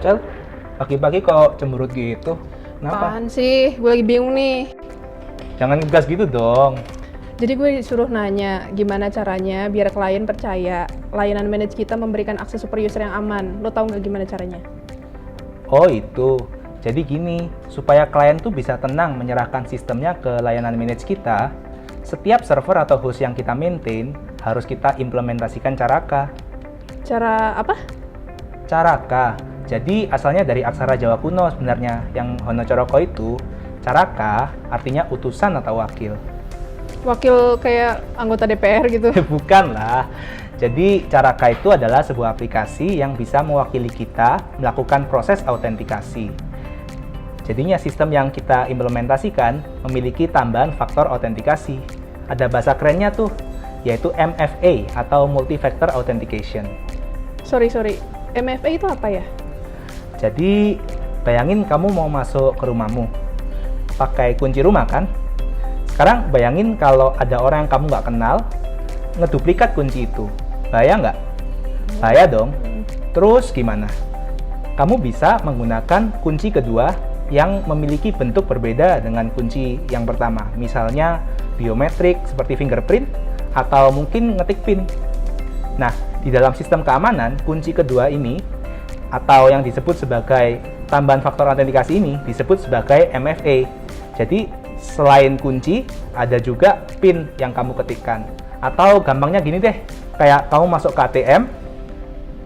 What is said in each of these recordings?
Cel, pagi-pagi kok cemberut gitu? Kenapa? Apaan sih? Gue lagi bingung nih. Jangan ngegas gitu dong. Jadi gue disuruh nanya gimana caranya biar klien percaya layanan manage kita memberikan akses super user yang aman. Lo tau nggak gimana caranya? Oh itu, jadi gini, supaya klien tuh bisa tenang menyerahkan sistemnya ke layanan manage kita, setiap server atau host yang kita maintain harus kita implementasikan Caraka. Cara apa? Caraka, jadi asalnya dari aksara Jawa kuno sebenarnya, yang Honocoroko itu, Caraka artinya utusan atau wakil. Wakil kayak anggota DPR gitu. Bukan lah. Jadi Caraka itu adalah sebuah aplikasi yang bisa mewakili kita melakukan proses autentikasi. Jadinya sistem yang kita implementasikan memiliki tambahan faktor autentikasi. Ada bahasa kerennya tuh, yaitu MFA atau Multi-Factor Authentication. Sorry. MFA itu apa ya? Jadi bayangin kamu mau masuk ke rumahmu, pakai kunci rumah kan? Sekarang bayangin kalau ada orang yang kamu nggak kenal, ngeduplikat kunci itu. Bahaya nggak? Bahaya dong. Terus gimana? Kamu bisa menggunakan kunci kedua yang memiliki bentuk berbeda dengan kunci yang pertama. Misalnya biometrik seperti fingerprint atau mungkin ngetik PIN. Nah, di dalam sistem keamanan, kunci kedua ini atau yang disebut sebagai tambahan faktor autentikasi ini disebut sebagai MFA. Jadi selain kunci, ada juga PIN yang kamu ketikkan. Atau gampangnya gini deh, kayak kamu masuk ke ATM,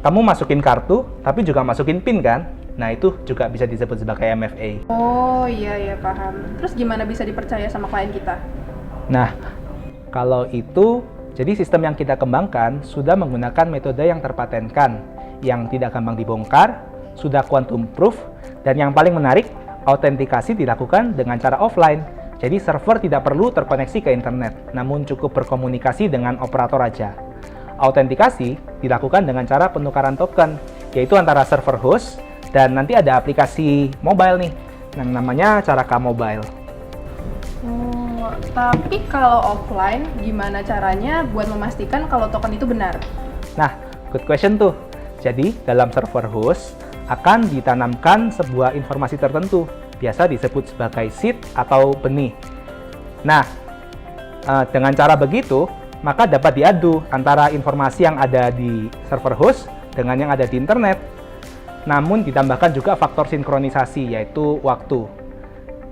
kamu masukin kartu, tapi juga masukin PIN kan? Nah, itu juga bisa disebut sebagai MFA. Oh iya paham. Terus gimana bisa dipercaya sama klien kita? Nah, kalau itu, jadi sistem yang kita kembangkan sudah menggunakan metode yang terpatenkan, yang tidak gampang dibongkar, sudah quantum proof, dan yang paling menarik, autentikasi dilakukan dengan cara offline. Jadi server tidak perlu terkoneksi ke internet, namun cukup berkomunikasi dengan operator aja. Autentikasi dilakukan dengan cara penukaran token, yaitu antara server host dan nanti ada aplikasi mobile nih, yang namanya Caraka Mobile. Tapi kalau offline, gimana caranya buat memastikan kalau token itu benar? Nah, good question tuh. Jadi, dalam server host akan ditanamkan sebuah informasi tertentu, biasa disebut sebagai seed atau benih. Nah, dengan cara begitu, maka dapat diadu antara informasi yang ada di server host dengan yang ada di internet. Namun ditambahkan juga faktor sinkronisasi, yaitu waktu.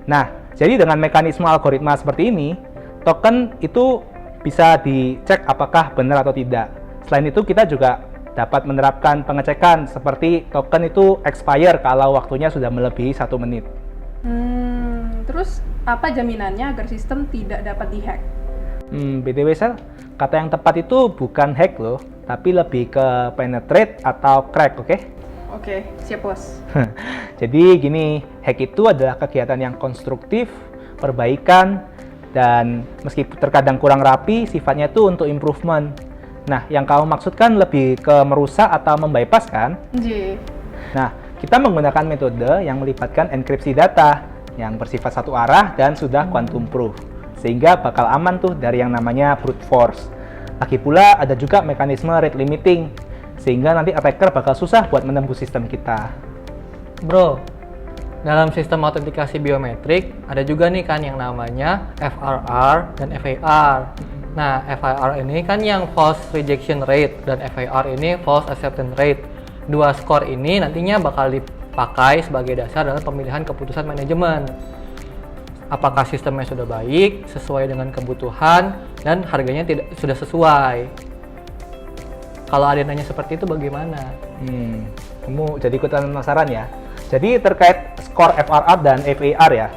Nah, jadi dengan mekanisme algoritma seperti ini, token itu bisa dicek apakah benar atau tidak. Selain itu, kita juga dapat menerapkan pengecekan seperti token itu expire kalau waktunya sudah melebihi 1 menit. Terus apa jaminannya agar sistem tidak dapat dihack? BTW Sel, kata yang tepat itu bukan hack loh, tapi lebih ke penetrate atau crack, oke? Oke, siap bos. Jadi gini, hack itu adalah kegiatan yang konstruktif, perbaikan, dan meskipun terkadang kurang rapi, sifatnya itu untuk improvement. Nah, yang kamu maksudkan lebih ke merusak atau membypass kan? Nah, kita menggunakan metode yang melibatkan enkripsi data yang bersifat satu arah dan sudah quantum proof, sehingga bakal aman tuh dari yang namanya brute force. Lagi pula ada juga mekanisme rate limiting, sehingga nanti attacker bakal susah buat menembus sistem kita. Bro, dalam sistem autentikasi biometrik ada juga nih kan yang namanya FRR dan FAR. Nah, FIR ini kan yang false rejection rate dan FAR ini false acceptance rate. Dua skor ini nantinya bakal dipakai sebagai dasar dalam pemilihan keputusan manajemen. Apakah sistemnya sudah baik, sesuai dengan kebutuhan, dan harganya sudah sesuai. Kalau ada yang nanya seperti itu bagaimana? Kamu jadi ikutan penasaran ya? Jadi terkait skor FRR dan FAR ya.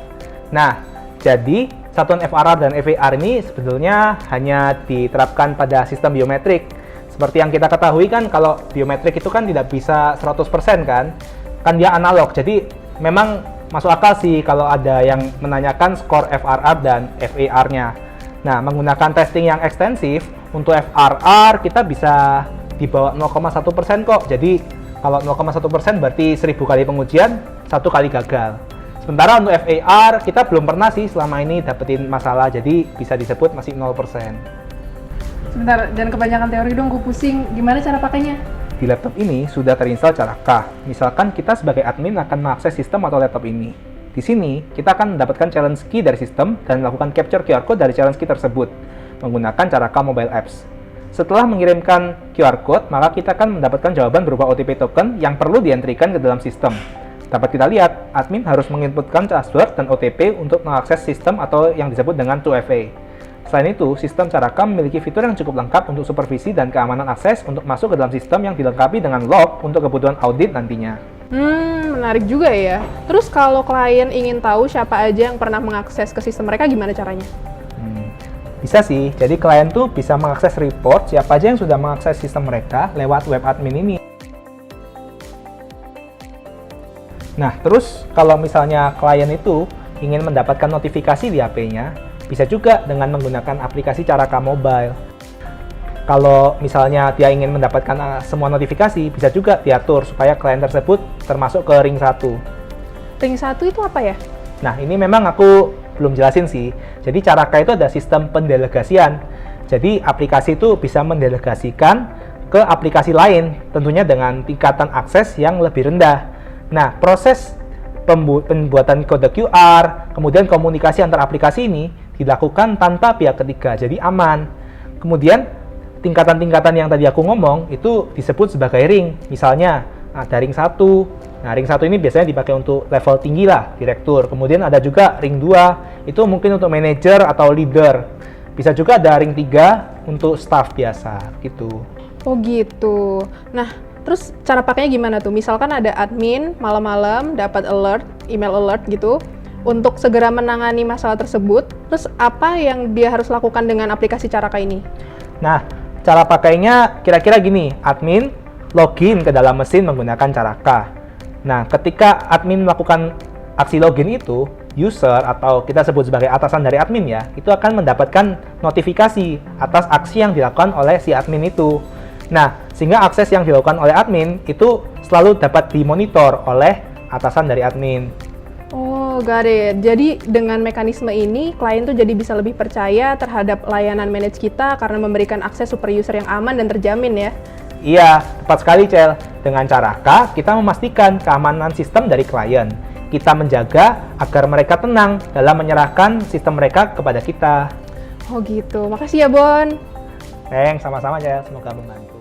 Nah, jadi satuan FRR dan FAR ini sebetulnya hanya diterapkan pada sistem biometrik. Seperti yang kita ketahui kan, kalau biometrik itu kan tidak bisa 100% kan dia analog. Jadi memang masuk akal sih kalau ada yang menanyakan skor FRR dan FAR-nya. Nah, menggunakan testing yang ekstensif, untuk FRR kita bisa di bawah 0,1% kok. Jadi kalau 0,1% berarti 1000 kali pengujian, 1 kali gagal. Sementara untuk FAR kita belum pernah sih selama ini dapetin masalah, jadi bisa disebut masih 0%. Sebentar, dan kebanyakan teori dong, gue pusing. Gimana cara pakainya? di laptop ini sudah terinstall Caraka. Misalkan kita sebagai admin akan mengakses sistem atau laptop ini. Di sini, kita akan mendapatkan challenge key dari sistem dan melakukan capture QR code dari challenge key tersebut menggunakan Caraka Mobile Apps. Setelah mengirimkan QR code, maka kita akan mendapatkan jawaban berupa OTP token yang perlu dientrikan ke dalam sistem. Dapat kita lihat, admin harus menginputkan password dan OTP untuk mengakses sistem atau yang disebut dengan 2FA. Selain itu, sistem Caraka memiliki fitur yang cukup lengkap untuk supervisi dan keamanan akses untuk masuk ke dalam sistem yang dilengkapi dengan log untuk kebutuhan audit nantinya. Menarik juga ya. Terus kalau klien ingin tahu siapa aja yang pernah mengakses ke sistem mereka, gimana caranya? Bisa sih, jadi klien tuh bisa mengakses report siapa aja yang sudah mengakses sistem mereka lewat web admin ini. Nah, terus kalau misalnya klien itu ingin mendapatkan notifikasi di HP-nya, bisa juga dengan menggunakan aplikasi Caraka Mobile. Kalau misalnya dia ingin mendapatkan semua notifikasi, bisa juga diatur supaya klien tersebut termasuk ke ring 1. Ring 1 itu apa ya? Nah, ini memang aku belum jelasin sih. Jadi Caraka itu ada sistem pendelegasian. Jadi aplikasi itu bisa mendelegasikan ke aplikasi lain, tentunya dengan tingkatan akses yang lebih rendah. Nah, proses pembuatan kode QR, kemudian komunikasi antar aplikasi ini dilakukan tanpa pihak ketiga, jadi aman. Kemudian, tingkatan-tingkatan yang tadi aku ngomong, itu disebut sebagai ring. Misalnya, ada ring 1. Nah, ring 1 ini biasanya dipakai untuk level tinggi lah, direktur. Kemudian ada juga ring 2, itu mungkin untuk manajer atau leader. Bisa juga ada ring 3 untuk staff biasa, gitu. Oh gitu. Nah, terus cara pakainya gimana tuh? Misalkan ada admin malam-malam dapat alert, email alert gitu, untuk segera menangani masalah tersebut. Terus apa yang dia harus lakukan dengan aplikasi Caraka ini? Nah, cara pakainya kira-kira gini, admin login ke dalam mesin menggunakan Caraka. Nah, ketika admin melakukan aksi login itu, user atau kita sebut sebagai atasan dari admin ya, itu akan mendapatkan notifikasi atas aksi yang dilakukan oleh si admin itu. Nah, sehingga akses yang dilakukan oleh admin itu selalu dapat dimonitor oleh atasan dari admin. Oh, got it. Jadi dengan mekanisme ini, klien tuh jadi bisa lebih percaya terhadap layanan manage kita karena memberikan akses super user yang aman dan terjamin ya. Iya, tepat sekali, Cel. Dengan Caraka, kita memastikan keamanan sistem dari klien. Kita menjaga agar mereka tenang dalam menyerahkan sistem mereka kepada kita. Oh gitu. Makasih ya, Bon. Sama-sama, Cel. Semoga membantu.